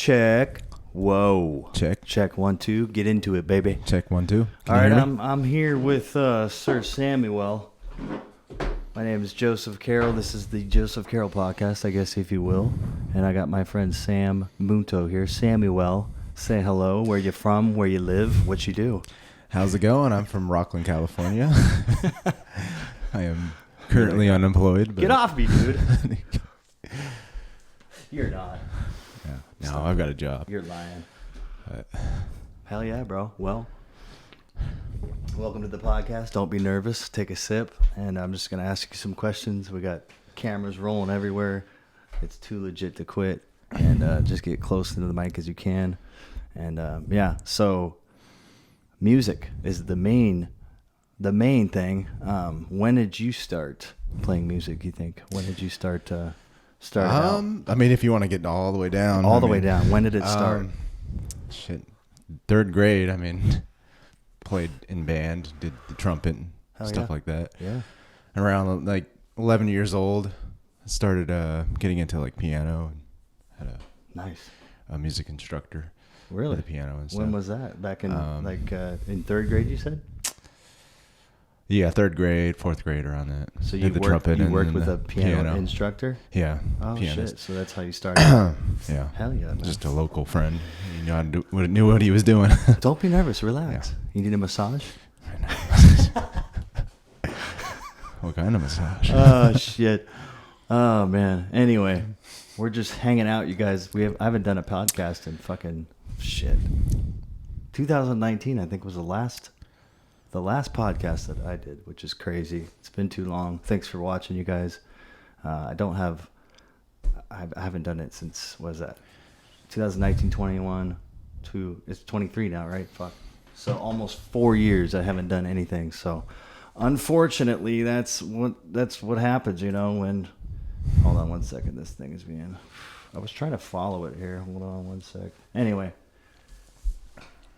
check. Whoa. Check. Check 1 2. Get into it, baby. Check 1 2. All right, I'm here with Sir Samuel. My name is Joseph Carroll. This is the Joseph Carroll podcast, I guess, if you will. And I got my friend Sam Muto here. Samuel, say hello. Where you from? Where you live? What you do? How's it going? I'm from Rockland, California. I am currently unemployed. But... Get off me, dude. You're not. Yeah. No, I've got a job. You're lying. Hell yeah, bro. Well, welcome to the podcast. Don't be nervous. Take a sip. And I'm just going to ask you some questions. We got cameras rolling everywhere. It's too legit to quit. And just get close to the mic as you can. And yeah, so music is the main thing. When did you start playing music, you think? When did you start out? I mean, if you want to get all the way down. All the way down. When did it start? Shit. 3rd grade, I mean, played in band, did the trumpet and stuff like that. Yeah. Around like 11 years old, I started getting into like piano and had a music instructor. Really? For the piano and stuff. When was that? Back in in 3rd grade, you said? Yeah, 3rd grade, 4th grade, around that. So you worked with a piano instructor? Yeah. Oh, pianist. shit. So that's how you started? Yeah. Hell yeah. Man. Just a local friend. He knew what he was doing. Don't be nervous. Relax. Yeah. You need a massage? What kind of massage? Oh, shit. Oh, man. Anyway, we're just hanging out, you guys. I haven't done a podcast in fucking shit. 2019, I think, was the last podcast that I did, which is crazy. It's been too long. Thanks for watching, you guys. I haven't done it since, what is that? 2019, 21, it's 23 now, right? Fuck. So almost 4 years I haven't done anything. So unfortunately, that's what happens, when, hold on 1 second. This thing is I was trying to follow it here. Hold on 1 sec. Anyway.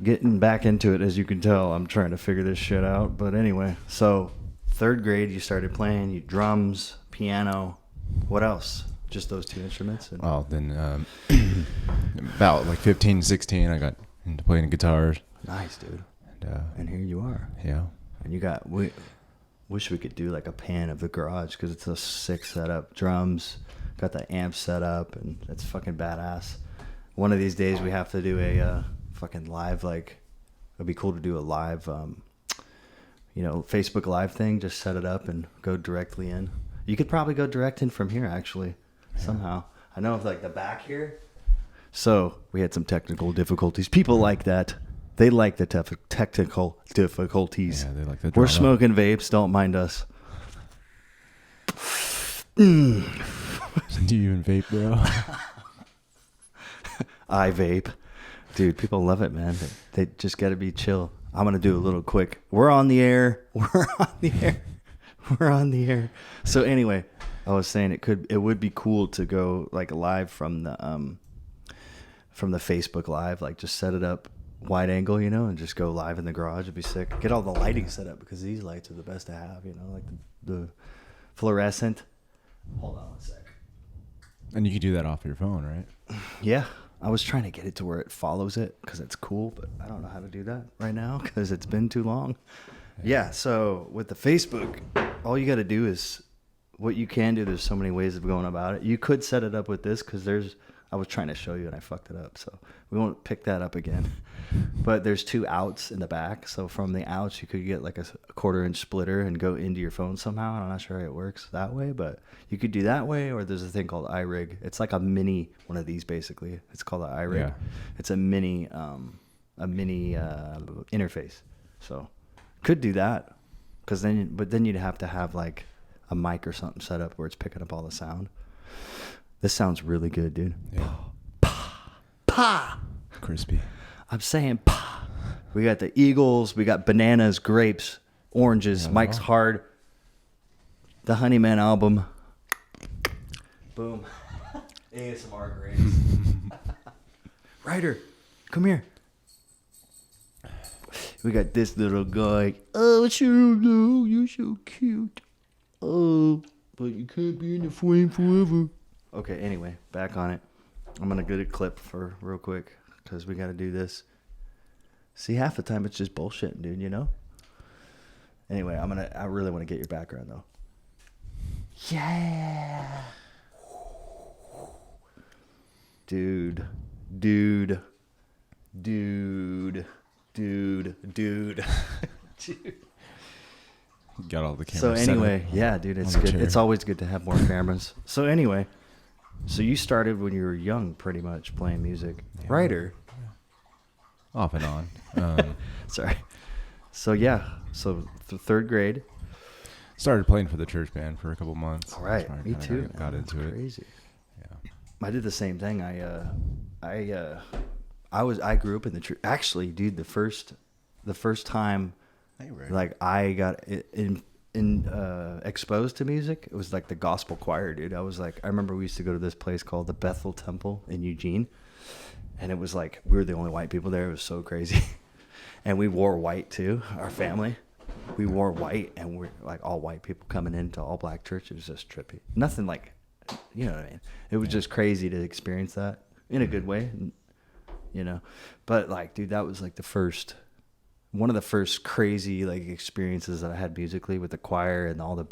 Getting back into it, as you can tell, I'm trying to figure this shit out. But anyway, so 3rd grade, you started playing drums, piano. What else? Just those 2 instruments? Well, then about like 15, 16, I got into playing guitars. Nice, dude. And here you are. Yeah. And wish we could do like a pan of the garage because it's a sick setup. Drums, got the amp set up, and it's fucking badass. One of these days we have to do a... fucking live, like it'd be cool to do a live Facebook live thing. Just set it up and go directly in. You could probably go direct in from here actually. Somehow I know of like the back here, so we had some technical difficulties. People like that. They like the technical difficulties. Yeah, they like the drama. We're smoking vapes, don't mind us. Do you even vape, bro? I vape. Dude, people love it, man. They just got to be chill. I'm going to do a little quick. We're on the air. So anyway, I was saying it would be cool to go like live from the Facebook Live, like just set it up wide angle, and just go live in the garage. It'd be sick. Get all the lighting set up because these lights are the best to have, like the fluorescent. Hold on 1 sec. And you can do that off your phone, right? Yeah. I was trying to get it to where it follows it because it's cool, but I don't know how to do that right now because it's been too long. Yeah, so with the Facebook, all you got to do is what you can do. There's so many ways of going about it. You could set it up with this because I was trying to show you and I fucked it up, so we won't pick that up again. But there's 2 outs in the back, so from the outs you could get like a 1/4-inch splitter and go into your phone somehow. I'm not sure how it works that way, but you could do that way, or there's a thing called iRig. It's like a mini one of these basically. It's called an iRig. Yeah. It's a mini interface. So could do that, but then you'd have to have like a mic or something set up where it's picking up all the sound. This sounds really good, dude. Yeah. Pa. Crispy. I'm saying pa. We got the Eagles. We got bananas, grapes, oranges. Mike's Hard. The Honeyman album. Boom. ASMR grapes. Ryder, come here. We got this little guy. Oh, sure, no, you're so cute. Oh, but you can't be in the flame forever. Okay, anyway, back on it. I'm going to get a clip for real quick because we got to do this. See, half the time it's just bullshitting, dude, you know? Anyway, I really want to get your background, though. Yeah. Dude. Dude. Got all the cameras. So anyway, yeah, dude, it's good. It's always good to have more cameras. So anyway, so you started when you were young, pretty much playing music, yeah. Writer. Off and on. Sorry. So yeah, so third grade. Started playing for the church band for a couple months. All right, me too. Got into it. Crazy. Yeah. I did the same thing. I grew up in the church. Actually, dude, the first time, like I got exposed to music, it was like the gospel choir, dude. I remember we used to go to this place called the Bethel Temple in Eugene, and it was like we were the only white people there. It was so crazy, and we wore white too. Our family, we wore white, and we're like all white people coming into all black church. It was just trippy. Nothing like, you know what I mean? It was just crazy to experience that in a good way, you know. But like, dude, that was like one of the first crazy like experiences that I had musically with the choir and all the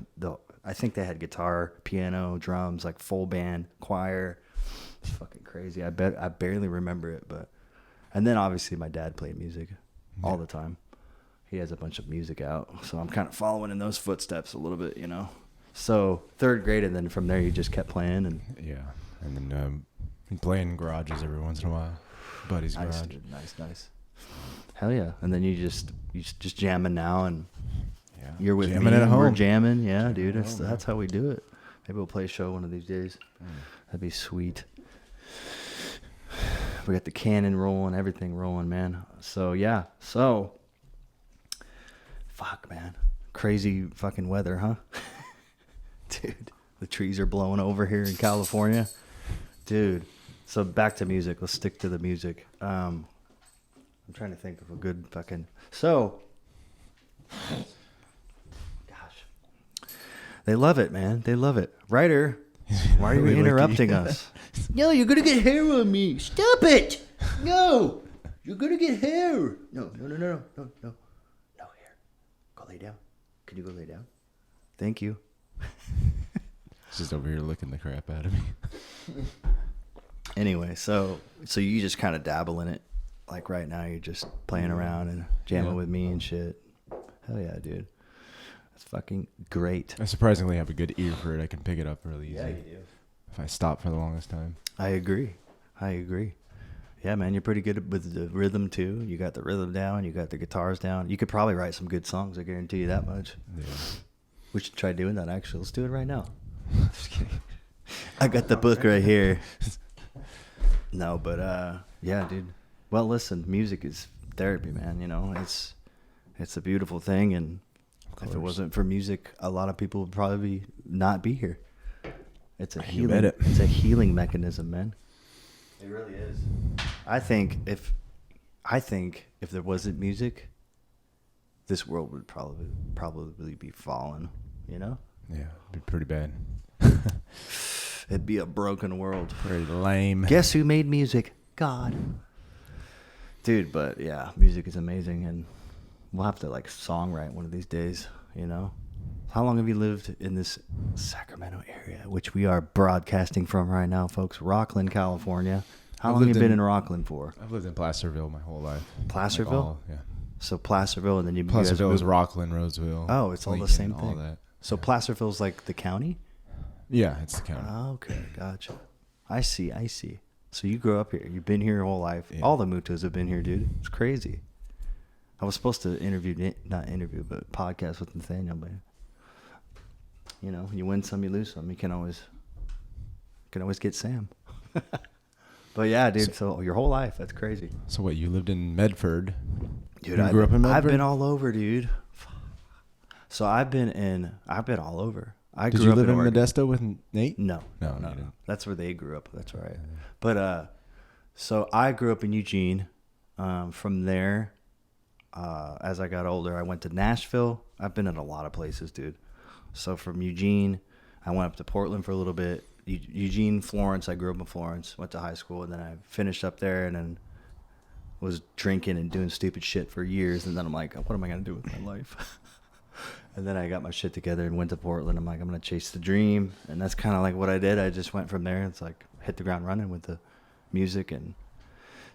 I think they had guitar, piano, drums, like full band choir. It's fucking crazy. I barely remember it, and then obviously my dad played music all the time. He has a bunch of music out, so I'm kind of following in those footsteps a little bit, you know. So third grade, and then from there you just kept playing, and then playing in garages every once in a while, buddy's garage. Nice. Hell yeah! And then you just jamming now, and you're with jamming me. at home. We're jamming, yeah, dude. That's how we do it. Maybe we'll play a show one of these days. That'd be sweet. We got the cannon rolling, everything rolling, man. So yeah, fuck, man, crazy fucking weather, huh? Dude, the trees are blowing over here in California, dude. So back to music. Let's stick to the music. I'm trying to think of a good fucking. So, gosh, they love it, man. They love it. Writer, why are you interrupting us? No, you're gonna get hair on me. Stop it! No, you're gonna get hair. No hair. Go lay down. Can you go lay down? Thank you. He's just over here licking the crap out of me. Anyway, so you just kind of dabble in it. Like right now, you're just playing around and jamming with me and shit. Hell yeah, dude. That's fucking great. I surprisingly have a good ear for it. I can pick it up really easy. Yeah, you do. If I stop for the longest time. I agree. Yeah, man, you're pretty good with the rhythm too. You got the rhythm down. You got the guitars down. You could probably write some good songs. I guarantee you that much. Yeah. We should try doing that, actually. Let's do it right now. Just kidding. I got the book right here. No, but yeah, dude. Well, listen, music is therapy, man. You know, it's a beautiful thing, and if it wasn't for music, a lot of people would probably not be here. It's a healing. It's a healing mechanism, man. It really is. I think if there wasn't music, this world would probably be fallen. You know? Yeah, it'd be pretty bad. It'd be a broken world. Pretty lame. Guess who made music? God. Dude, but yeah, music is amazing, and we'll have to like songwrite one of these days, you know? How long have you lived in this Sacramento area, which we are broadcasting from right now, folks? Rockland, California. How long have you been in Rockland for? I've lived in Placerville my whole life. Placerville? Yeah. So Placerville, and then you Placerville is Rockland, Roseville. Oh, it's all Lincoln, the same thing. All that. So Placerville's like the county? Yeah, it's the county. Okay, gotcha. I see. So you grew up here. You've been here your whole life. Yeah. All the Mutos have been here, dude. It's crazy. I was supposed to but podcast with Nathaniel, but you know, you win some, you lose some. You can always get Sam. But yeah, dude. So your whole life, that's crazy. So what? You lived in Medford, dude. You grew up in Medford? I've been all over, dude. So I've been all over. Did you live in Modesto with Nate? No. That's where they grew up. That's right. But so I grew up in Eugene. From there, as I got older, I went to Nashville. I've been in a lot of places, dude. So from Eugene, I went up to Portland for a little bit, Eugene, Florence. I grew up in Florence, went to high school, and then I finished up there, and then was drinking and doing stupid shit for years. And then I'm like, what am I going to do with my life? And then I got my shit together and went to Portland. I'm like, I'm going to chase the dream. And that's kind of like what I did. I just went from there. It's like hit the ground running with the music and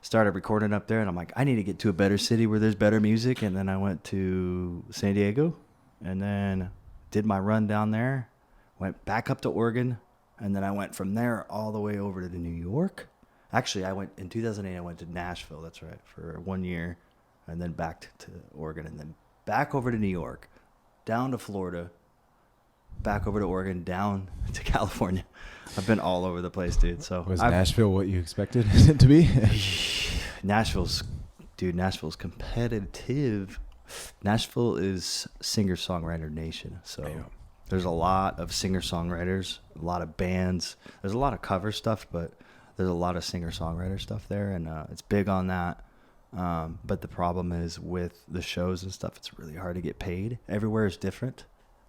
started recording up there. And I'm like, I need to get to a better city where there's better music. And then I went to San Diego and then did my run down there, went back up to Oregon. And then I went from there all the way over to New York. Actually, in 2008, I went to Nashville. That's right, for 1 year. And then back to Oregon and then back over to New York. Down to Florida, back over to Oregon, down to California. I've been all over the place, dude. So was Nashville what you expected it to be? Nashville's competitive. Nashville is singer-songwriter nation. So there's a lot of singer-songwriters, a lot of bands. There's a lot of cover stuff, but there's a lot of singer-songwriter stuff there, and it's big on that. But the problem is with the shows and stuff, it's really hard to get paid. Everywhere is different.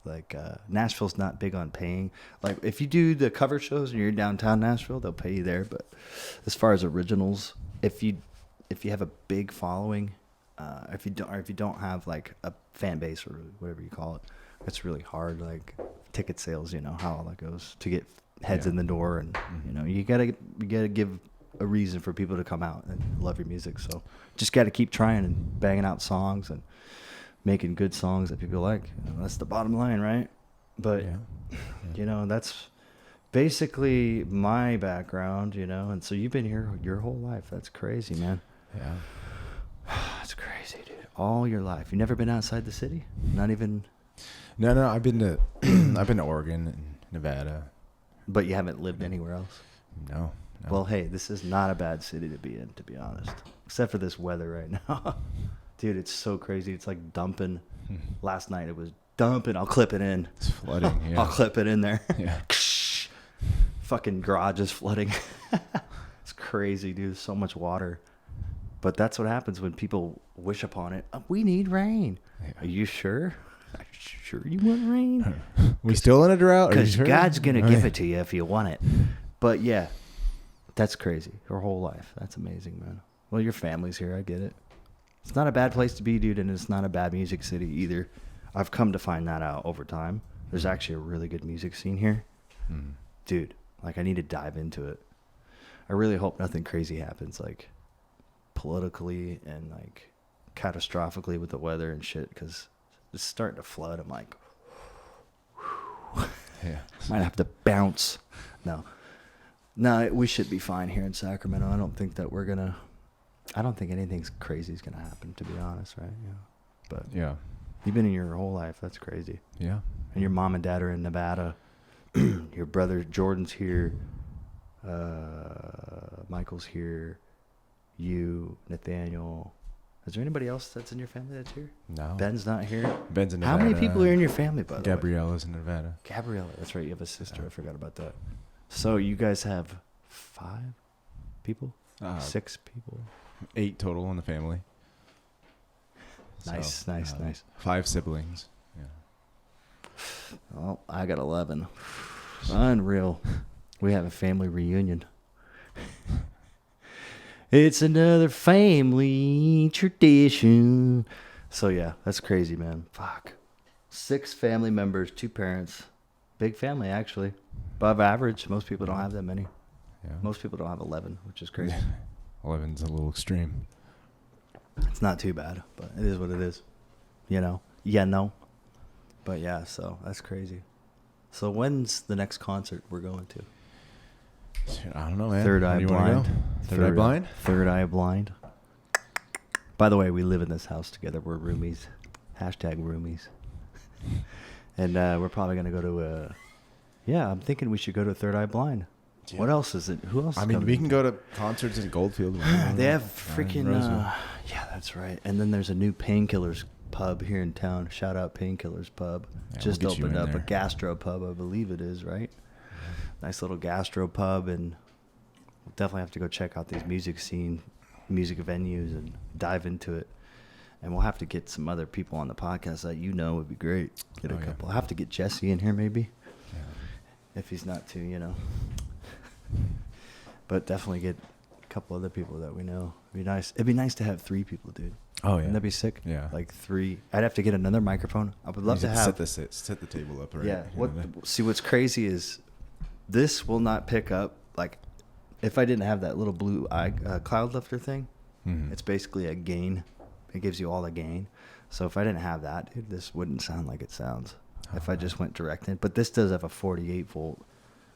Like Nashville's not big on paying. Like if you do the cover shows and you're downtown Nashville, they'll pay you there. But as far as originals, if you have a big following, if you don't have like a fan base or whatever you call it, it's really hard. Like ticket sales, you know how all that goes to get heads in the door, and you know you gotta give a reason for people to come out and love your music. So just got to keep trying and banging out songs and making good songs that people like. You know, that's the bottom line, right? But you know, that's basically my background, you know. And so you've been here your whole life. That's crazy, man. Yeah. That's crazy, dude. All your life. You never been outside the city? Not even. No. I've been to Oregon and Nevada. But you haven't lived anywhere else? No. Well, hey, this is not a bad city to be in, to be honest. Except for this weather right now. Dude, it's so crazy. It's like dumping. Last night it was dumping. I'll clip it in. It's flooding, yeah. I'll clip it in there. Yeah. Fucking garage is flooding. It's crazy, dude. So much water. But that's what happens when people wish upon it. We need rain. Yeah. Are you sure? Are you sure you want rain? We still in a drought? Because God's going to give it to you if you want it. But yeah. That's crazy. Her whole life. That's amazing, man. Well, your family's here. I get it. It's not a bad place to be, dude, and it's not a bad music city either. I've come to find that out over time. There's actually a really good music scene here. Dude, like, I need to dive into it. I really hope nothing crazy happens, like, politically and, like, catastrophically with the weather and shit, because it's starting to flood. I'm like, might have to bounce. No, we should be fine here in Sacramento. I don't think anything crazy is going to happen, to be honest, right? Yeah. But yeah, you've been in your whole life. That's crazy. Yeah. And your mom and dad are in Nevada. Your brother Jordan's here. Michael's here. You, Nathaniel. Is there anybody else that's in your family that's here? No. Ben's not here? Ben's in Nevada. How many people are in your family, by the way? Gabriella's in Nevada. Gabriella. That's right. You have a sister. I forgot about that. So you guys have 5 people? 6 people? 8 total in the family. Nice. 5 siblings. Yeah. Well, I got 11. Unreal. We have a family reunion. It's another family tradition. So yeah, that's crazy, man. Fuck. 6 family members, 2 parents. Big family, actually. Above average. Most people don't have that many. Yeah. Most people don't have 11, which is crazy. 11's a little extreme. It's not too bad, but it is what it is. You know? Yeah, no. But yeah, so that's crazy. So when's the next concert we're going to? I don't know, man. Third Eye Blind. Third Eye Blind? Third Eye Blind. By the way, we live in this house together. We're roomies. #roomies. And we're probably going to go to I'm thinking we should go to Third Eye Blind. Yeah. What else is it? Who else? I mean, we can go to concerts in Goldfield. They have freaking... yeah, that's right. And then there's a new Painkillers pub here in town. Shout out Painkillers pub. Yeah, just opened up there. a gastro pub, I believe it is, right? Yeah. Nice little gastro pub, and we'll definitely have to go check out these music venues and dive into it. And we'll have to get some other people on the podcast that would be great. Get a couple. I'll have to get Jesse in here maybe. if he's not too, But definitely get a couple other people that we know. It'd be nice. It'd be nice to have 3 people, dude. Oh yeah, Wouldn't that be sick? Yeah, like 3. I'd have to get another microphone. I would love to have set the table up, right? Yeah. What's crazy is this will not pick up. Like, if I didn't have that little blue cloud lifter thing, it's basically a gain. It gives you all the gain. So if I didn't have that, dude, this wouldn't sound like it sounds. If I just went direct in. But this does have a 48 volt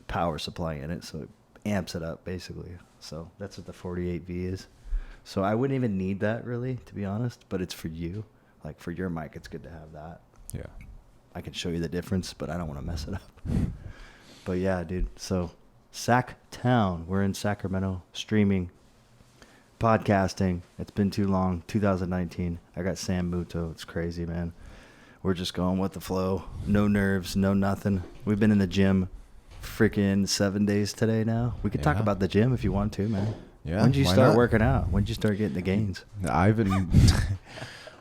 power supply in it, so it amps it up basically. So that's what the 48V is. So I wouldn't even need that really, to be honest, but it's for you. Like for your mic, it's good to have that. Yeah. I can show you the difference, but I don't want to mess it up. But yeah, dude. So Sac Town, we're in Sacramento, streaming, podcasting. It's been too long. 2019. I got Sam Muto. It's crazy, man. We're just going with the flow. No nerves, no nothing. We've been in the gym freaking 7 days today now. We could talk about the gym if you want to, man. Yeah. When did you start working out? When did you start getting the gains? I've been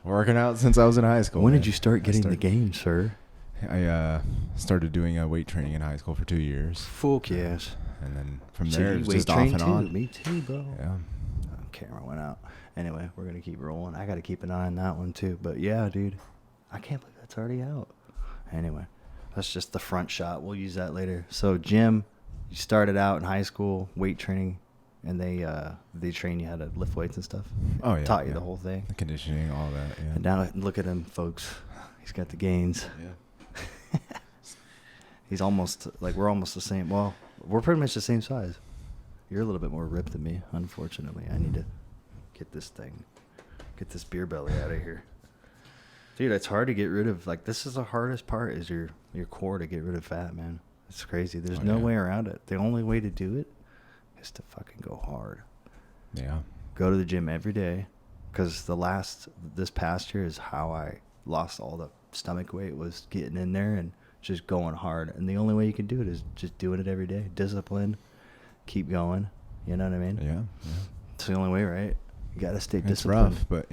working out since I was in high school. When did you start getting the gains, sir? I started doing weight training in high school for 2 years. Fuck yes. And then from there, it was just off and on. Me too, bro. Yeah. Camera went out. Anyway, we're going to keep rolling. I got to keep an eye on that one too. But yeah, dude, I can't believe that's already out. Anyway, that's just the front shot. We'll use that later. So, Jim, you started out in high school, weight training, and they train you how to lift weights and stuff. Oh, yeah. Taught you the whole thing. The conditioning, all that, yeah. And now look at him, folks. He's got the gains. Yeah. He's almost, like, we're almost the same. Well, we're pretty much the same size. You're a little bit more ripped than me, unfortunately. I need to get this beer belly out of here. Dude, it's hard to get rid of, like, this is the hardest part is your core to get rid of fat, man. It's crazy. There's no way around it. The only way to do it is to fucking go hard. Yeah. Go to the gym every day, because this past year is how I lost all the stomach weight, was getting in there and just going hard. And the only way you can do it is just doing it every day. Discipline. Keep going. You know what I mean? Yeah. It's the only way, right? You got to stay disciplined. It's rough, but,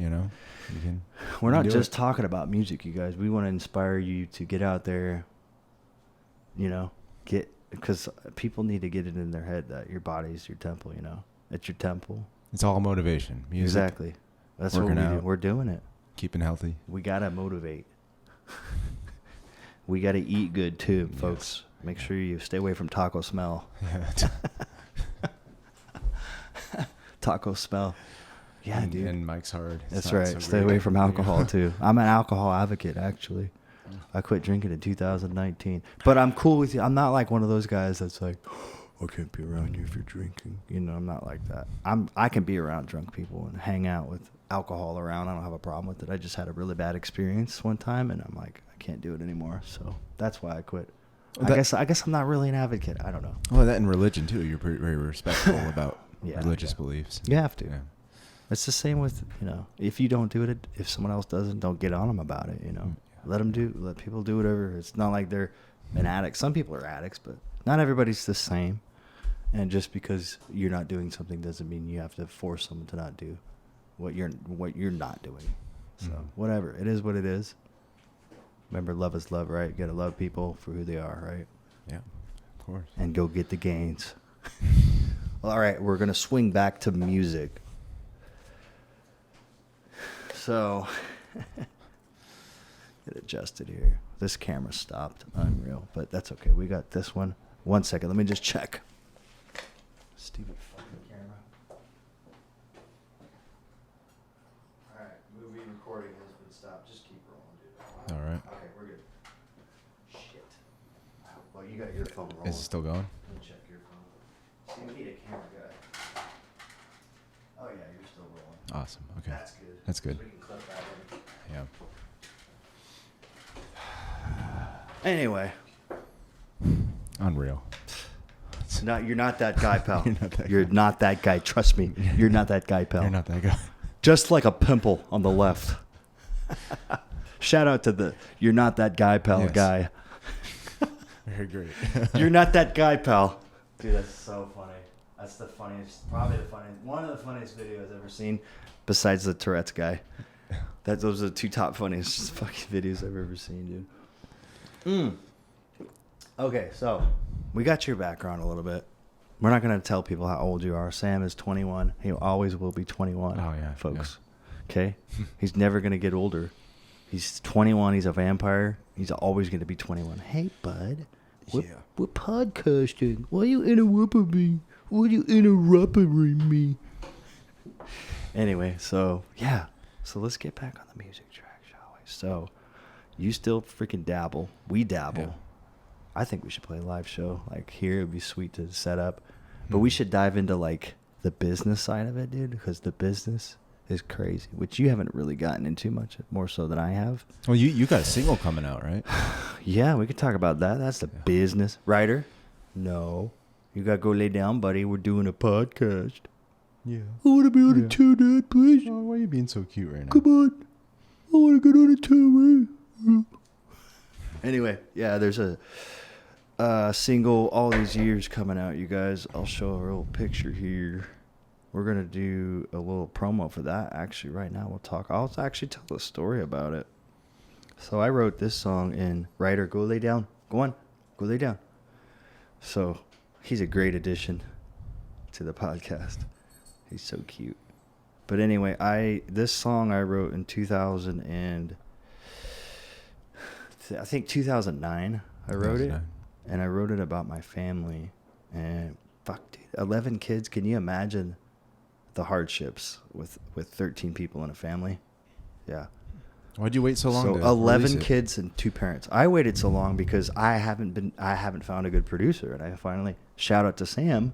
we're not just talking about music, you guys. We want to inspire you to get out there, because people need to get it in their head that your body's your temple, It's your temple. It's all motivation. Music, exactly. That's what we do. We're doing it. Keeping healthy. We got to motivate. We got to eat good, too, folks. Yes. Make sure you stay away from taco smell. Yeah. Taco smell. Yeah, dude. And Mike's hard. That's right. So stay away from alcohol, too. I'm an alcohol advocate, actually. I quit drinking in 2019. But I'm cool with you. I'm not like one of those guys that's like, I can't be around you if you're drinking. I'm not like that. I can be around drunk people and hang out with alcohol around. I don't have a problem with it. I just had a really bad experience one time, and I'm like, I can't do it anymore. So that's why I quit. I guess I'm not really an advocate. I don't know. Well, that in religion, too. You're very respectful about religious beliefs. You have to. Yeah. It's the same with, if you don't do it, if someone else doesn't, don't get on them about it, Let people do whatever. It's not like they're an addict. Some people are addicts, but not everybody's the same. And just because you're not doing something doesn't mean you have to force someone to not do what you're not doing. So whatever. It is what it is. Remember, love is love, right? You got to love people for who they are, right? Yeah, of course. And go get the gains. Well, all right, we're going to swing back to music. So, get adjusted here. This camera stopped. Unreal, but that's okay. We got this one. 1 second. Let me just check. Stupid fucking camera. All right, movie recording has been stopped. Just keep rolling, dude. All right. Okay, we're good. Shit. Well, you got your phone rolling. Is it still going? Let me check your phone. See, we need a camera guy. Oh yeah, you're still rolling. Awesome. Okay. That's good. That's good. So we can clip that in. Yeah. Anyway. Unreal. You're not that guy, pal. You're not that guy. Trust me. You're not that guy, pal. You're not that guy. Just like a pimple on the left. Shout out to the you're not that guy, pal guy. Very great. You're not that guy, pal. Dude, that's so funny. That's the funniest, probably the funniest, one of the funniest videos I've ever seen, besides the Tourette's guy. Those are the two top funniest fucking videos I've ever seen, dude. Okay, so we got your background a little bit. We're not going to tell people how old you are. Sam is 21. He always will be 21. Oh, yeah. Folks. Yeah. Okay? He's never going to get older. He's 21. He's a vampire. He's always going to be 21. Hey, bud. We're podcasting. Why are you interrupting me? Why are you interrupting me? Anyway, so, yeah. So let's get back on the music track, shall we? So, you still freaking dabble. We dabble. Yeah. I think we should play a live show. Like, here, it would be sweet to set up. But we should dive into, like, the business side of it, dude, because the business is crazy, which you haven't really gotten into much, more so than I have. Well, you got a single coming out, right? Yeah, we could talk about that. That's the business. Writer? No. You got to go lay down, buddy. We're doing a podcast. Yeah. I want to be on a tour, Dad, please. Oh, why are you being so cute right now? Come on. I want to get on a tour. Anyway, yeah, there's a single All These Years coming out, you guys. I'll show a little picture here. We're going to do a little promo for that, actually, right now. I'll actually tell the story about it. So I wrote this song in Writer, go lay down. Go on. Go lay down. So he's a great addition to the podcast. He's so cute. But anyway, this song I wrote in 2009. I wrote it. And I wrote it about my family. And fuck, dude, 11 kids. Can you imagine the hardships with 13 people in a family? Yeah. Why'd you wait so long? So 11 kids and 2 parents. I waited so long because I haven't found a good producer, and I finally shout out to Sam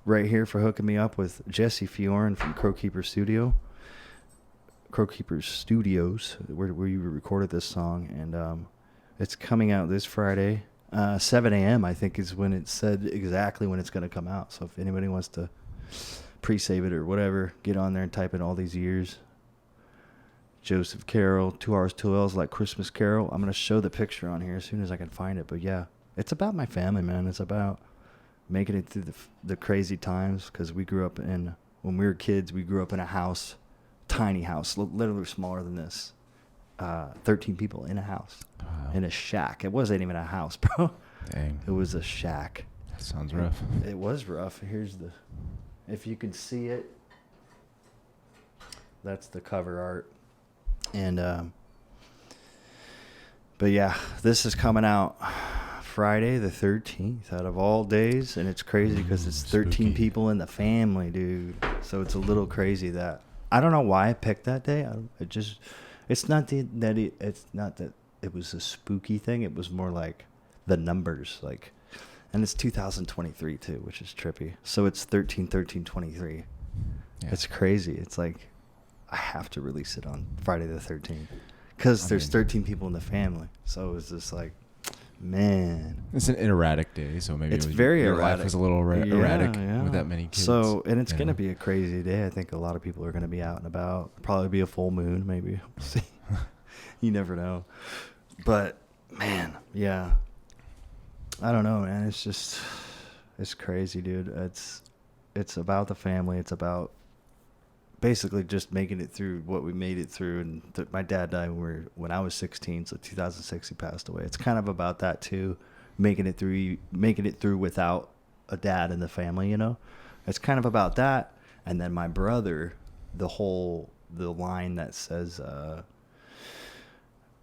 right here for hooking me up with Jesse Fiorin from Crowkeeper Studios, where we recorded this song, and it's coming out this Friday. 7 a.m. I think is when it said exactly when it's going to come out. So if anybody wants to pre-save it or whatever, get on there and type in All These Years. Joseph Carroll, 2 R's, 2 L's, like Christmas Carol. I'm going to show the picture on here as soon as I can find it. But yeah, it's about my family, man. It's about making it through the crazy times, because when we were kids, we grew up in a house, tiny house, literally smaller than this. 13 people in a house, in a shack. It wasn't even a house, bro. Dang. It was a shack. That sounds rough. It was rough. If you can see it, that's the cover art. And, but yeah, this is coming out Friday the 13th out of all days. And it's crazy because it's 13 spooky people in the family, dude. So it's a little crazy that, I don't know why I picked that day. It's not that it was a spooky thing. It was more like the numbers, like, and it's 2023 too, which is trippy. So it's 13/13/23. Yeah. It's crazy. It's like I have to release it on Friday the 13th because there's 13 people in the family. So it's just like, man, it's an erratic day. So maybe it's very your erratic. Life was a little erratic with that many kids. So, and it's gonna be a crazy day. I think a lot of people are gonna be out and about. Probably be a full moon, maybe. We'll see. You never know. But man, yeah. I don't know, man. It's crazy, dude. It's about the family. It's about basically just making it through what we made it through. And my dad died when I was 16, so 2006 he passed away. It's kind of about that too, making it through without a dad in the family, you know. It's kind of about that. And then my brother, the line that says,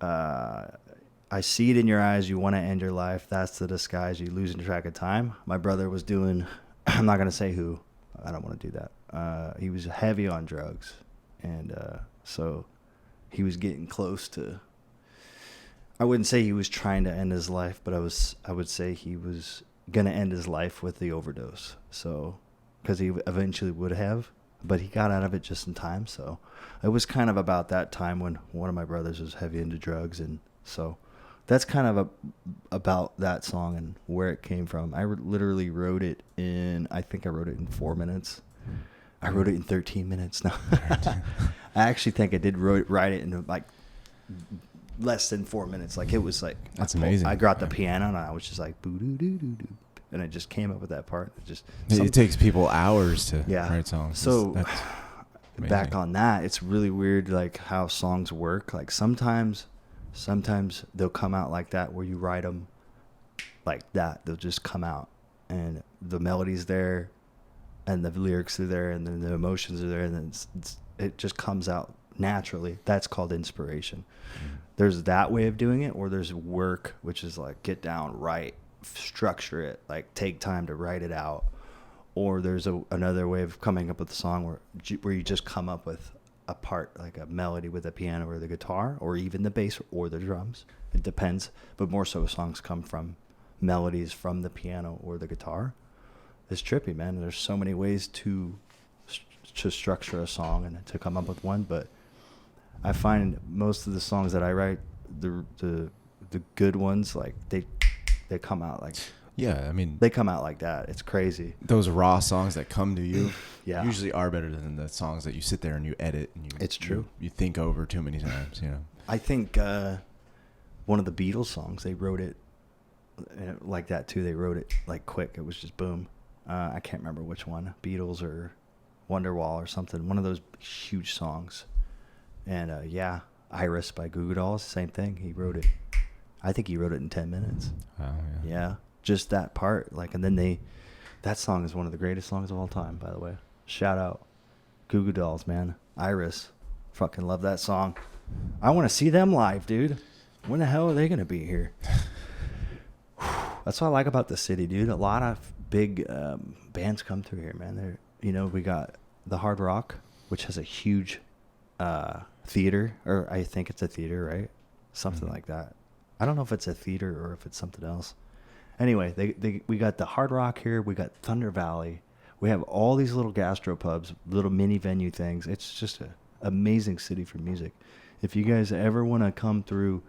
I see it in your eyes, you want to end your life, that's the disguise, you losing track of time. My brother was doing, I'm not going to say who, I don't want to do that. He was heavy on drugs, and so he was getting close to, I wouldn't say he was trying to end his life, but I would say he was going to end his life with the overdose. So, because he eventually would have, but he got out of it just in time. So it was kind of about that time when one of my brothers was heavy into drugs. And so that's kind of about that song and where it came from. I literally wrote it I think I wrote it in 4 minutes. I wrote it in 13 minutes now. I actually think I did write it in like less than 4 minutes. Like it was like, that's amazing. I got the piano and I was just like, boo doo doo doo doo. And I just came up with that part. It takes people hours to write songs. So back on that, it's really weird, like how songs work. Like sometimes they'll come out like that where you write them like that. They'll just come out, and the melody's there, and the lyrics are there, and then the emotions are there, and then it just comes out naturally. That's called inspiration. There's that way of doing it, or there's work, which is like get down, write, structure it, like take time to write it out. Or there's another way of coming up with a song where you just come up with a part, like a melody with the piano or the guitar, or even the bass or the drums. It depends, but more so songs come from melodies from the piano or the guitar. It's trippy, man. There's so many ways to structure a song and to come up with one, but I find most of the songs that I write, the good ones, like they come out like, yeah, I mean, they come out like that. It's crazy. Those raw songs that come to you yeah. usually are better than the songs that you sit there and you edit and it's true. You think over too many times, you know. I think one of the Beatles songs, they wrote it like that too. They wrote it like quick. It was just boom. I can't remember which one, Beatles or Wonderwall or something. One of those huge songs. And yeah, Iris by Goo Goo Dolls, same thing. He wrote it. I think he wrote it in 10 minutes. Oh, yeah. Yeah, just that part. Like, and then that song is one of the greatest songs of all time, by the way. Shout out Goo Goo Dolls, man. Iris, fucking love that song. I want to see them live, dude. When the hell are they gonna be here? That's what I like about the city, dude. A lot of big bands come through here, man. We got the Hard Rock, which has a huge theater, or I think it's a theater, right? Something like that. I don't know if it's a theater or if it's something else. Anyway, we got the Hard Rock here. We got Thunder Valley. We have all these little gastropubs, little mini venue things. It's just an amazing city for music. If you guys ever want to come through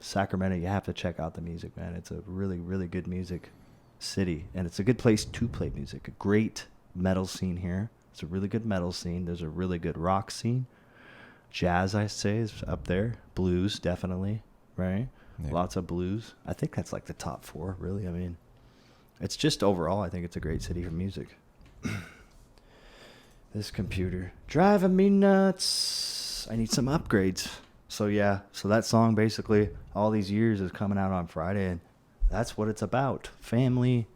Sacramento, you have to check out the music, man. It's a really, really good music city, and it's a good place to play music. A great metal scene here. It's a really good metal scene. There's a really good rock scene. Jazz, I say, is up there. Blues, definitely, right? Yeah. Lots of blues. I think that's like the top 4, really. I mean, it's just overall, I think it's a great city for music. This computer driving me nuts. I need some upgrades. So yeah, so that song basically all these years is coming out on Friday, and that's what it's about. Family,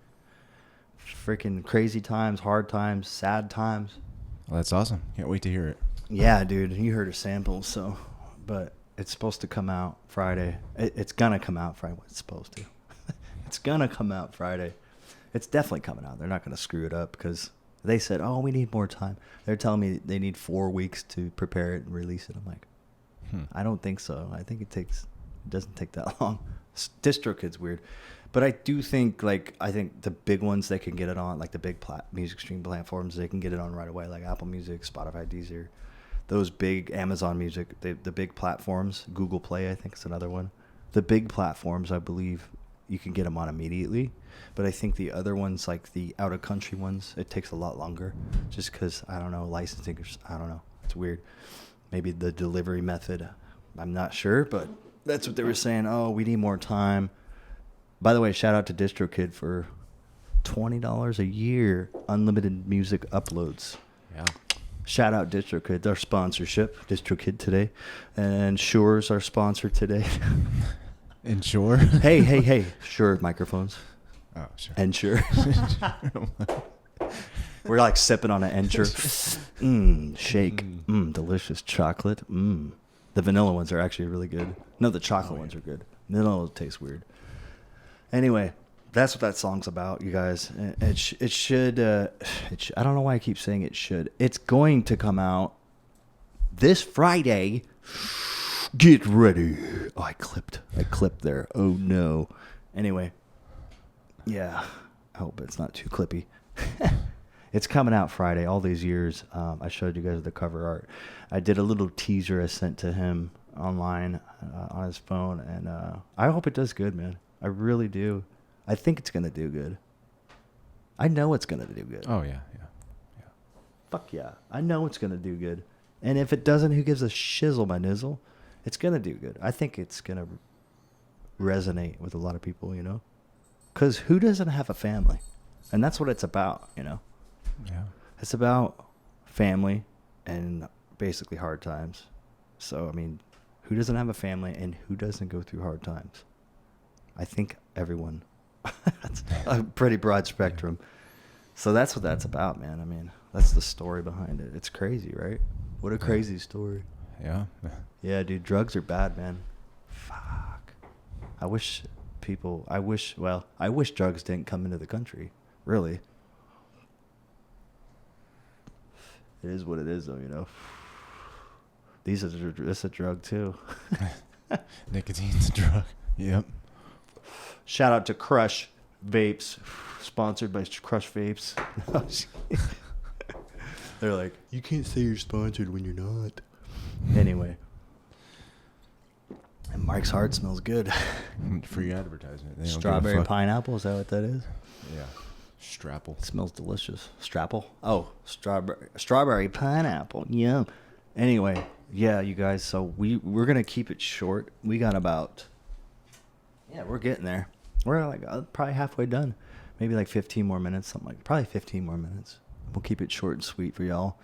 freaking crazy times, hard times, sad times. Well, that's awesome. Can't wait to hear it. Yeah, dude, you heard a sample, so, but it's supposed to come out Friday. It's gonna come out Friday. It's supposed to. It's gonna come out Friday. It's definitely coming out. They're not gonna screw it up because they said, "Oh, we need more time." They're telling me they need 4 weeks to prepare it and release it. I'm like, I don't think so. I think it doesn't take that long. DistroKid's weird, but I do think I think the big ones they can get it on, like the big music stream platforms, they can get it on right away, like Apple Music, Spotify, Deezer. Those big Amazon Music, the big platforms, Google Play, I think is another one. The big platforms, I believe, you can get them on immediately. But I think the other ones, like the out-of-country ones, it takes a lot longer just because, I don't know, licensing, I don't know. It's weird. Maybe the delivery method, I'm not sure, but that's what they were saying. Oh, we need more time. By the way, shout out to DistroKid for $20 a year, unlimited music uploads. Yeah. Shout out DistroKid, our sponsorship, DistroKid today. And Shure's our sponsor today. And Shure? Hey, Shure microphones. Oh, sure. Ensure. We're like sipping on an Ensure. Shake. Delicious chocolate. The vanilla ones are actually really good. No, the chocolate ones are good. Vanilla tastes weird. Anyway, that's what that song's about, you guys. It should. I don't know why I keep saying it should. It's going to come out this Friday. Get ready. Oh, I clipped there. Oh no. Anyway, yeah. I hope it's not too clippy. It's coming out Friday. All these years, I showed you guys the cover art. I did a little teaser I sent to him online on his phone, and I hope it does good, man. I really do. I think it's gonna do good. I know it's gonna do good. Oh yeah. Fuck yeah. I know it's gonna do good. And if it doesn't, who gives a shizzle, my nizzle? It's gonna do good. I think it's gonna resonate with a lot of people, you know? Because who doesn't have a family? And that's what it's about, you know? Yeah. It's about family and basically hard times. So, I mean, who doesn't have a family and who doesn't go through hard times? I think everyone. That's a pretty broad spectrum. So that's what that's about, man. I mean, that's the story behind it. It's crazy, right? What a crazy story. Yeah. Yeah, dude, drugs are bad, man. Fuck. I wish drugs didn't come into the country. Really. It is what it is, though, you know. It's a drug, too. Nicotine's a drug. Yep. Shout out to Crush Vapes, sponsored by Crush Vapes. They're like, you can't say you're sponsored when you're not. Anyway. And Mike's Hard smells good. Free advertisement. Strawberry pineapple, is that what that is? Yeah. Strapple. It smells delicious. Strapple? Oh, strawberry pineapple. Yum. Anyway, yeah, you guys, so we're going to keep it short. We got we're getting there. We're like probably halfway done. Maybe like 15 more minutes, something like probably 15 more minutes. We'll keep it short and sweet for y'all.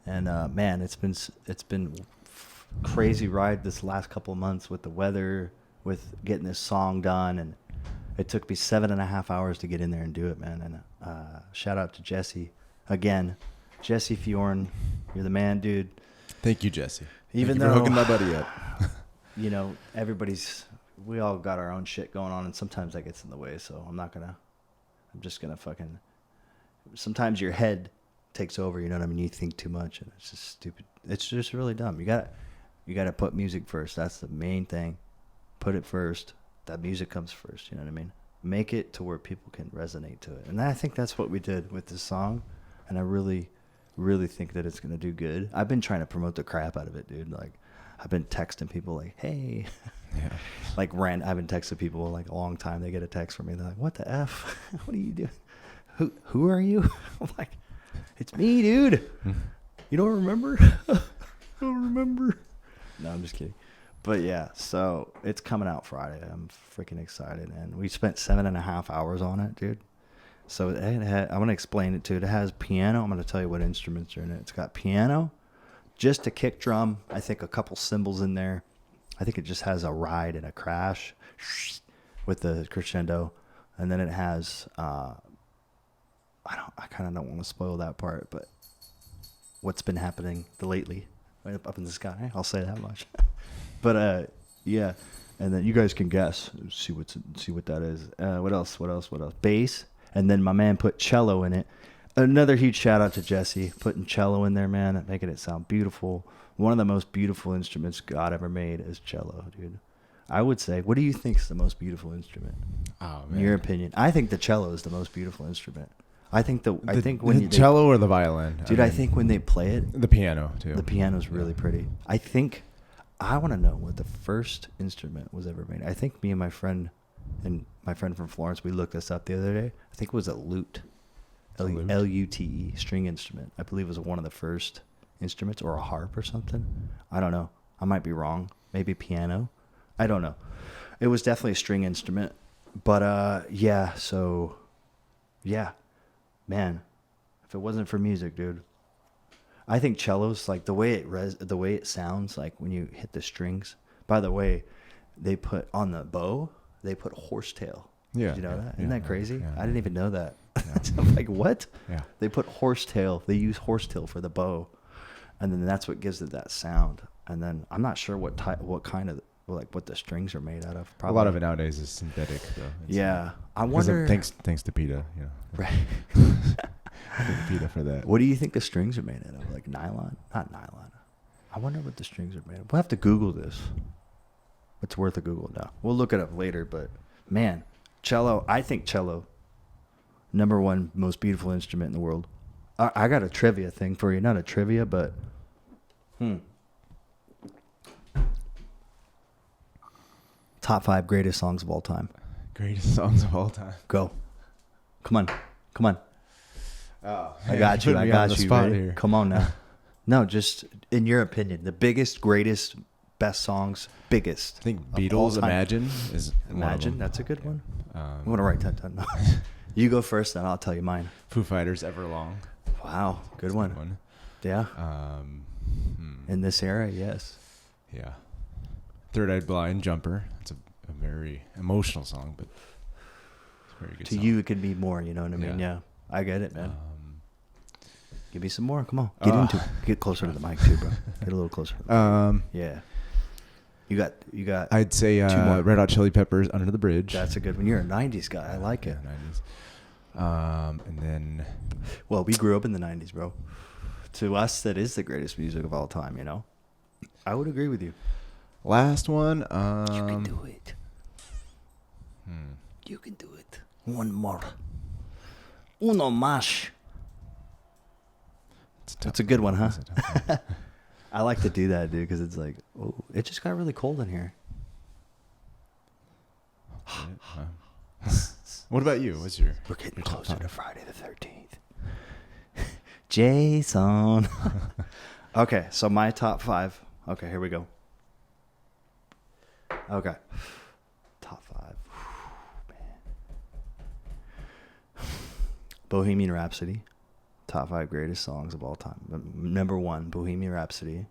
And man, it's been crazy ride this last couple of months with the weather, with getting this song done, and it took me 7.5 hours to get in there and do it, man. And shout out to Jesse again, Jesse Fjorn, you're the man, dude. Thank you, Jesse. Even Thank you though for hooking my buddy up. You know, we all got our own shit going on, and sometimes that gets in the way. So I'm just gonna fucking. Sometimes your head takes over. You know what I mean? You think too much, and it's just stupid. It's just really dumb. You gotta put music first. That's the main thing. Put it first. That music comes first. You know what I mean? Make it to where people can resonate to it, and I think that's what we did with this song. And I really think that it's gonna do good. I've been trying to promote the crap out of it, dude. Like, I've been texting people like, "Hey," yeah. Like I've been texting people like a long time. They get a text from me. They're like, "What the f? What are you doing? Who are you?" I'm like, "It's me, dude. You don't remember? I don't remember." No, I'm just kidding. But yeah, so it's coming out Friday. I'm freaking excited, and we spent 7.5 hours on it, dude. So I'm gonna explain it to you. It has piano. I'm gonna tell you what instruments are in it. It's got piano, just a kick drum. I think a couple cymbals in there. I think it just has a ride and a crash with the crescendo, and then it has. I kind of don't want to spoil that part, but what's been happening lately, right up in the sky. I'll say that much. But yeah, and then you guys can guess, see what that is. What else? Bass, and then my man put cello in it. Another huge shout out to Jesse putting cello in there, man, making it sound beautiful. One of the most beautiful instruments God ever made is cello, dude. I would say, what do you think is the most beautiful instrument? Oh, man. In your opinion? I think the cello is the most beautiful instrument. I think when the cello or the violin, dude. I think when they play it, the piano too. The piano's really pretty. I want to know what the first instrument was ever made. I think me and my friend from Florence, we looked this up the other day. I think it was a lute. Lute, string instrument. I believe it was one of the first instruments, or a harp or something. I don't know. I might be wrong. Maybe piano. I don't know. It was definitely a string instrument. But yeah, so yeah. Man, if it wasn't for music, dude. I think cello's like the way it sounds like when you hit the strings. By the way, they put on the bow, they put horsetail. Yeah. Did you know that? Yeah, Isn't that crazy? Yeah. I didn't even know that. Yeah. I'm like, what? Yeah. They put horsetail. They use horsetail for the bow, and then that's what gives it that sound. And then I'm not sure what kind of what the strings are made out of. Probably. A lot of it nowadays is synthetic, though. Yeah, I wonder. Thanks to PETA, you know. Right. PETA for that. What do you think the strings are made out of? Like nylon? Not nylon. I wonder what the strings are made of. We'll have to Google this. It's worth a Google now. We'll look it up later, but man, cello. I think cello. Number one most beautiful instrument in the world. I got a trivia thing for you. Not a trivia, but top 5 greatest songs of all time. Greatest songs of all time. Go. Come on. Oh, I got you. Ready? Here. Come on now. No, just in your opinion, the biggest, greatest, best songs, biggest. I think Beatles' Imagine is Imagine. That's a good one. I'm going to write that down. You go first, then I'll tell you mine. Foo Fighters' Everlong. Wow, good one. Yeah. In this era, yes. Yeah. Third Eye Blind, Jumper. It's a a very emotional song, but it's a very good to song. you, it could be more. You know what I mean? Yeah, I get it, man. Give me some more. Come on, get closer to the mic too, bro. Get a little closer. Yeah. You got. I'd say two more. Red Hot Chili Peppers, Under the Bridge. That's a good one. You're a '90s guy. I like it. 90s. And then. Well, we grew up in the '90s, bro. To us, that is the greatest music of all time. You know. I would agree with you. Last one. You can do it. You can do it. One more. Uno más. That's a good one, huh? I like to do that, dude, because it's like, oh, it just got really cold in here. What about you? What's your? We're getting closer to Friday the 13th. Jason. Okay, so my top 5. Okay, here we go. Okay. Top 5. Man. Bohemian Rhapsody. Top 5 greatest songs of all time. Number 1, Bohemian Rhapsody.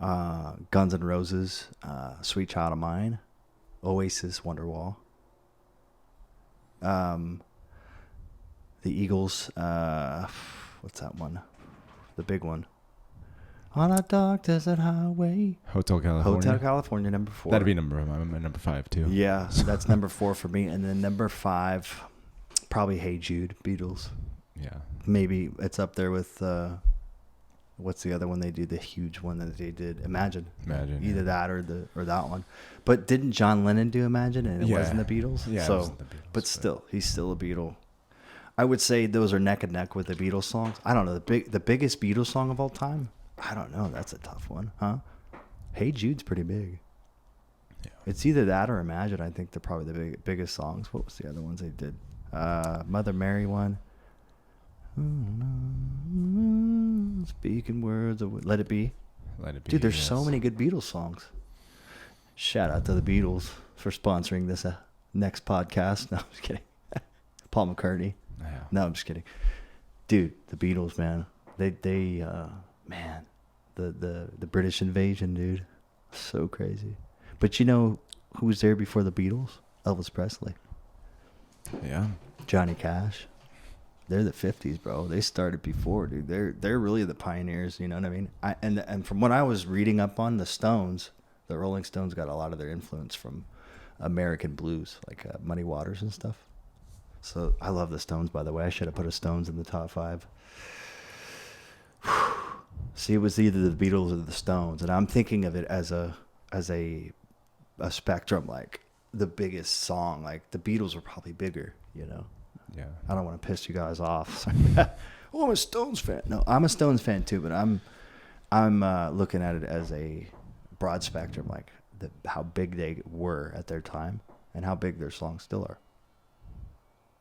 Guns N' Roses, Sweet Child of Mine. Oasis, Wonderwall. The Eagles, what's that one? The big one. On a dark desert highway. Hotel California. Hotel California, number 4. That'd be number 5 too. Yeah, so that's number 4 for me. And then number 5, probably Hey Jude, Beatles. Yeah. Maybe it's up there with, what's the other one they did? The huge one that they did, Imagine. Either that or that one. But didn't John Lennon do Imagine and it wasn't the Beatles? Yeah, so, it wasn't the Beatles. But still, he's still a Beatle. I would say those are neck and neck with the Beatles songs. I don't know, the biggest Beatles song of all time? I don't know. That's a tough one, huh? Hey Jude's pretty big. Yeah. It's either that or Imagine. I think they're probably the biggest songs. What was the other ones they did? Mother Mary one. Speaking words of Let It Be. Dude, there's so many good Beatles songs. Shout out to the Beatles for sponsoring this next podcast. No, I'm just kidding. Paul McCartney. Yeah. No, I'm just kidding. Dude, the Beatles, man. They man, the British invasion, dude. So crazy. But you know who was there before the Beatles? Elvis Presley. Yeah. Johnny Cash. They're the 50s, bro. They started before, dude. They're really the pioneers, you know what I mean? And from what I was reading up on, the Stones, the Rolling Stones got a lot of their influence from American blues, like Muddy Waters and stuff. So I love the Stones, by the way. I should have put a Stones in the top 5. See, it was either the Beatles or the Stones, and I'm thinking of it as a spectrum, like the biggest song. Like the Beatles were probably bigger, you know. Yeah. I don't want to piss you guys off. Oh, I'm a Stones fan. No, I'm a Stones fan too, but I'm looking at it as a broad spectrum, like how big they were at their time and how big their songs still are.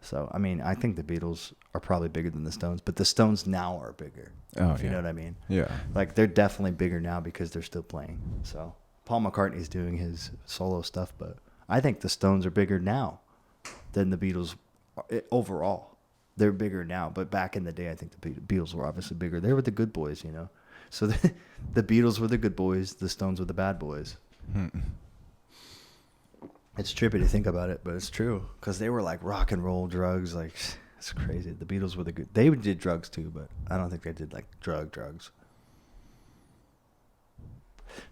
So, I mean, I think the Beatles are probably bigger than the Stones, but the Stones now are bigger. Oh, if you know what I mean. Yeah. Like, they're definitely bigger now because they're still playing. So, Paul McCartney's doing his solo stuff, but I think the Stones are bigger now than the Beatles overall. They're bigger now, but back in the day, I think the Beatles were obviously bigger. They were the good boys, you know. So, the Beatles were the good boys, the Stones were the bad boys. It's trippy to think about it, but it's true. Because they were like rock and roll drugs. Like, it's crazy. The Beatles were the good. They did drugs too, but I don't think they did like drugs.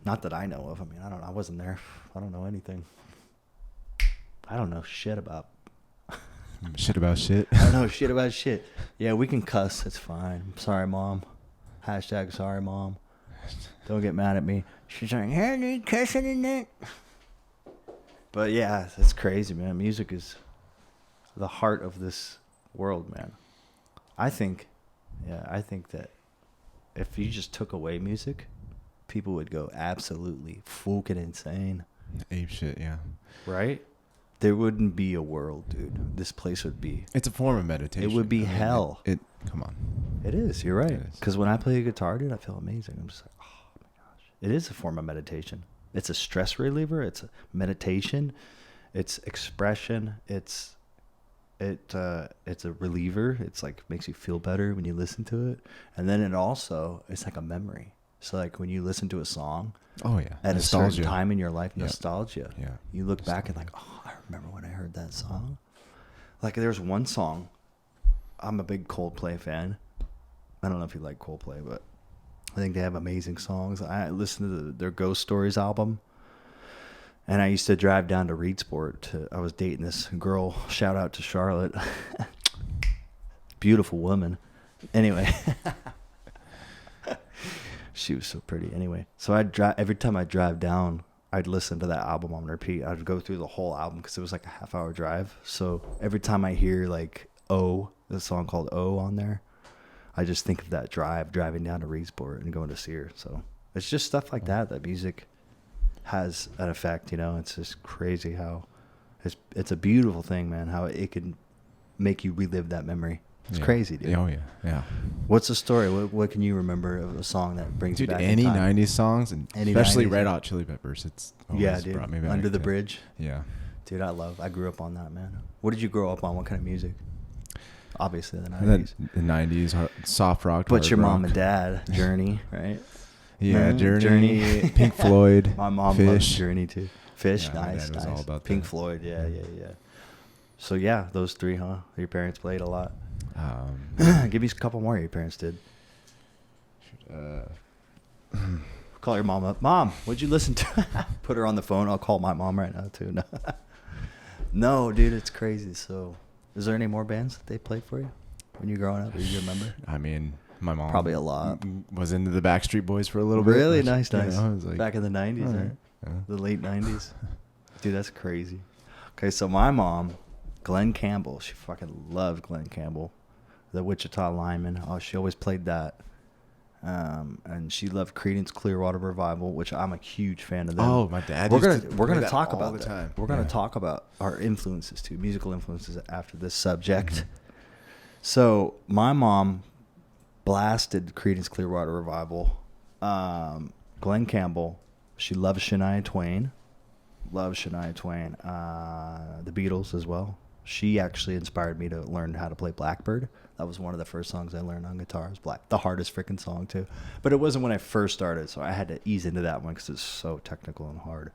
Not that I know of. I mean, I don't know. I wasn't there. I don't know anything. I don't know shit about. Shit about shit. I don't know shit about shit. Yeah, we can cuss. It's fine. Sorry, Mom. Hashtag sorry, Mom. Don't get mad at me. She's like, hey, you cussing in that? But yeah, it's crazy, man. Music is the heart of this world, man. I think that if you just took away music, people would go absolutely fucking insane. Ape shit, yeah. Right? There wouldn't be a world, dude. This place would be. It's a form of meditation. It would be hell. Come on. It is. You're right. Because when I play a guitar, dude, I feel amazing. I'm just like, oh my gosh. It is a form of meditation. It's a stress reliever. It's a meditation. It's expression. It's a reliever. It's like makes you feel better when you listen to it. And then it's like a memory. So like when you listen to a song, oh yeah, at nostalgia. a certain time in your life, nostalgia. Yeah. You look back and like, oh, I remember when I heard that song. Like there's one song. I'm a big Coldplay fan. I don't know if you like Coldplay, but I think they have amazing songs. I listened to their Ghost Stories album. And I used to drive down to Reedsport. I was dating this girl. Shout out to Charlotte. Beautiful woman. Anyway. She was so pretty. Anyway. So every time I drive down, I'd listen to that album on repeat. I'd go through the whole album because it was like a half-hour drive. So every time I hear like "Oh," the song called "Oh" on there, I just think of that driving down to Reedsport and going to see her. So it's just stuff like that music has an effect, you know. It's just crazy how it's a beautiful thing, man, how it can make you relive that memory. It's crazy, dude. Oh yeah. What's the story? What can you remember of a song that brings you back any in time? 90s songs, and especially Red Hot Chili Peppers. It's always dude. brought me back Under the to, Bridge. Yeah. Dude, I grew up on that, man. What did you grow up on? What kind of music? Obviously the 90s. The 90s, soft rock. But your rock. mom and dad, Journey, right? Yeah, Journey. Pink Floyd. My mom Fish. loves Journey too. Fish, Yeah, nice. was all about Pink that. Floyd, yeah. So yeah, those three, huh? Your parents played a lot. Give me a couple more your parents did. Call your mom up. Mom, what'd you listen to? Put her on the phone. I'll call my mom right now too. No, dude, it's crazy. So, is there any more bands that they played for you when you were growing up? Or you remember? I mean, my mom Probably a lot. Was into the Backstreet Boys for a little bit. Really nice. You know, it was like, Back in the 90s, all right? Yeah. The late 90s. Dude, that's crazy. Okay, so my mom, Glenn Campbell, she fucking loved Glenn Campbell, the Wichita Lineman. Oh, she always played that. And she loved Creedence Clearwater Revival, which I'm a huge fan of them. Oh, my dad. We're used to gonna play that talk all about the that. time. We're gonna talk about our influences too, musical influences after this subject. Mm-hmm. So my mom blasted Creedence Clearwater Revival, Glenn Campbell. She loves Shania Twain. The Beatles as well. She actually inspired me to learn how to play Blackbird. That was one of the first songs I learned on guitar. It was the hardest freaking song too. But it wasn't when I first started, so I had to ease into that one because it's so technical and hard.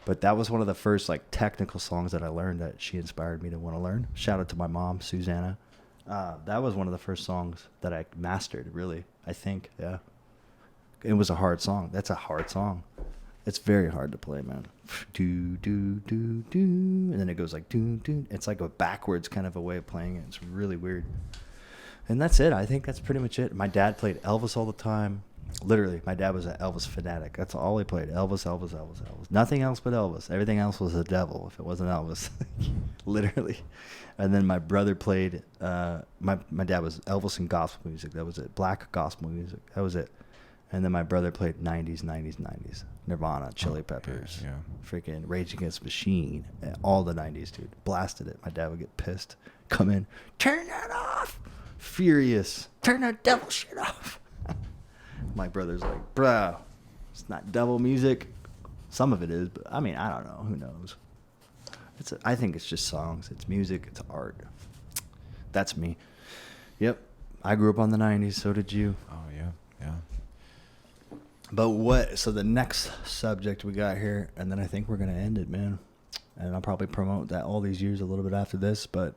But that was one of the first like technical songs that I learned that she inspired me to want to learn. Shout out to my mom, Susanna. That was one of the first songs that I mastered, really, I think. Yeah. It was a hard song. That's a hard song. It's very hard to play, man. Do, do, do, do. And then it goes like, do, do. It's like a backwards kind of a way of playing it. It's really weird. And that's it. I think that's pretty much it. My dad played Elvis all the time. Literally, my dad was an Elvis fanatic. That's all he played. Elvis. Nothing else but Elvis. Everything else was the devil if it wasn't Elvis. Literally. And then my brother played, my dad was Elvis and gospel music. That was it. Black gospel music. That was it. And then my brother played 90s. Nirvana, Chili Peppers, yeah. freaking Rage Against the Machine, all the 90s, dude. Blasted it. My dad would get pissed. Come in, turn that off. Furious. Turn that devil shit off. My brother's like, bro, it's not devil music. Some of it is, but I mean, I don't know. Who knows? I think it's just songs. It's music. It's art. That's me. Yep. I grew up on the 90s. So did you. Oh, yeah. But so the next subject we got here, and then I think we're going to end it, man. And I'll probably promote that all these years a little bit after this. But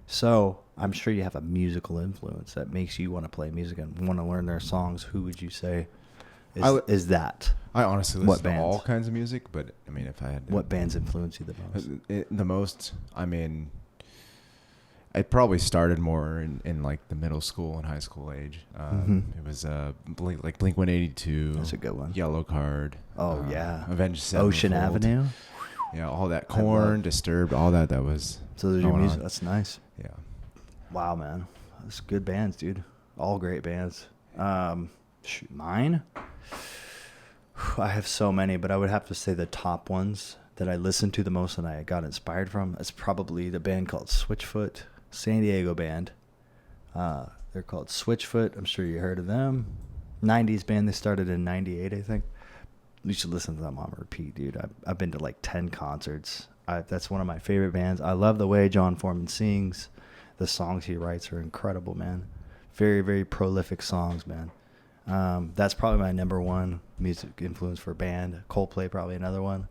so I'm sure you have a musical influence that makes you want to play music and want to learn their songs. Who would you say is that? I honestly listen to all kinds of music, but I mean, if I had to, what bands influence you the most? I mean, it probably started more in like the middle school and high school age. It was Blink 182. That's a good one. Yellow Card. Oh yeah. Avenged Sevenfold. Ocean Avenue. Yeah, all that. Korn, Disturbed, all that. That was. So there's your music. That's nice. Yeah. Wow, man. That's good bands, dude. All great bands. Mine? I have so many, but I would have to say the top ones that I listened to the most and I got inspired from is probably the band called Switchfoot, San Diego band. They're called Switchfoot. I'm sure you heard of them. 90s band. They started in 98, I think. You should listen to them on repeat, dude. I've been to like 10 concerts. That's one of my favorite bands. I love the way John Foreman sings. The songs he writes are incredible, man. Very, very prolific songs, man. That's probably my number one music influence for a band. Coldplay, probably another one.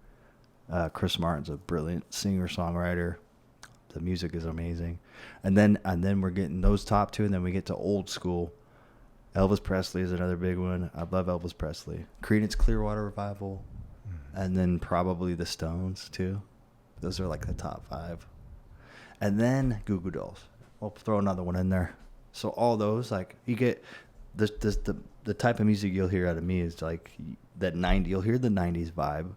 Chris Martin's a brilliant singer-songwriter. The music is amazing. And then we're getting those top two, and then we get to old school. Elvis Presley is another big one. I love Elvis Presley. Creedence Clearwater Revival. And then probably the Stones, too. Those are like the top 5. And then Goo Goo Dolls. We'll throw another one in there. So all those, like, you get the type of music you'll hear out of me is like that 90. You'll hear the 90s vibe,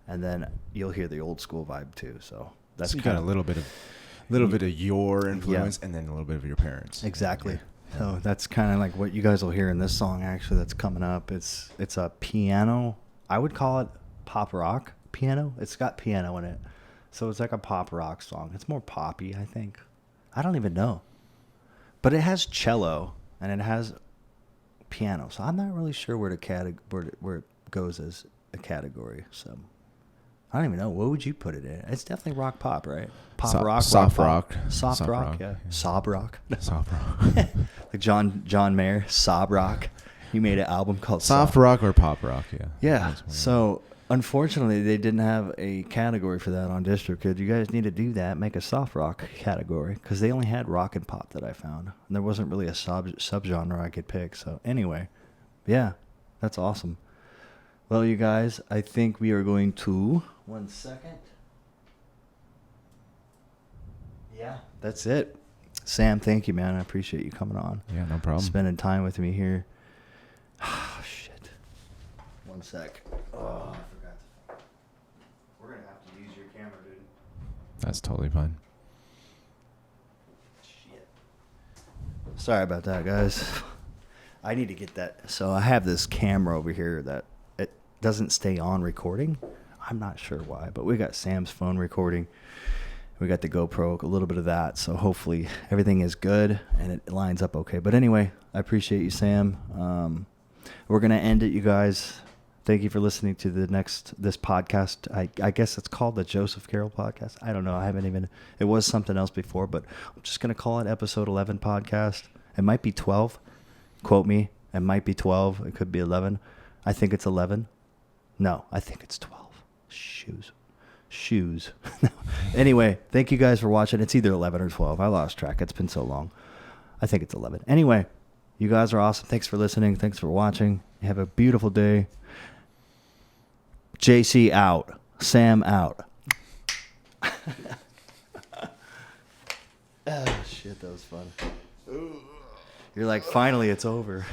and then you'll hear the old school vibe too. So that's kind of a little bit of your influence, and then a little bit of your parents. Exactly. Yeah. So that's kind of like what you guys will hear in this song. Actually, that's coming up. It's a piano. I would call it pop rock piano. It's got piano in it, so it's like a pop rock song. It's more poppy, I think. I don't even know, but it has cello and it has piano. So I'm not really sure where it goes as a category. So I don't even know. What would you put it in? It's definitely rock pop, right? Pop rock, soft rock, soft rock, yeah. Sob rock, soft rock. Like John Mayer, Sob Rock. He made an album called Soft Rock or Pop Rock, yeah. Yeah. So unfortunately, they didn't have a category for that on DistroKid. You guys need to do that. Make a soft rock category, because they only had rock and pop that I found, and there wasn't really a subgenre I could pick. So anyway, yeah, that's awesome. Well, you guys, I think we are going to 1 second. Yeah, that's it. Sam, thank you, man. I appreciate you coming on. Yeah, no problem. Spending time with me here. Oh, shit. 1 sec. Oh, I forgot. We're going to have to use your camera, dude. That's totally fine. Shit. Sorry about that, guys. I need to get that. So I have this camera over here that it doesn't stay on recording. I'm not sure why, but we got Sam's phone recording. We got the GoPro, a little bit of that. So hopefully everything is good and it lines up okay. But anyway, I appreciate you, Sam. We're going to end it, you guys. Thank you for listening to this podcast. I guess it's called the Joseph Carroll podcast. I don't know. It was something else before, but I'm just going to call it episode 11 podcast. It might be 12. Quote me. It might be 12. It could be 11. I think it's 11. No, I think it's 12. Shoes. Anyway, thank you guys for watching. It's either 11 or 12. I lost track. It's been so long. I think it's 11. Anyway, you guys are awesome. Thanks for listening. Thanks for watching. Have a beautiful day. JC out. Sam out. Oh, shit, that was fun. You're like, finally, it's over.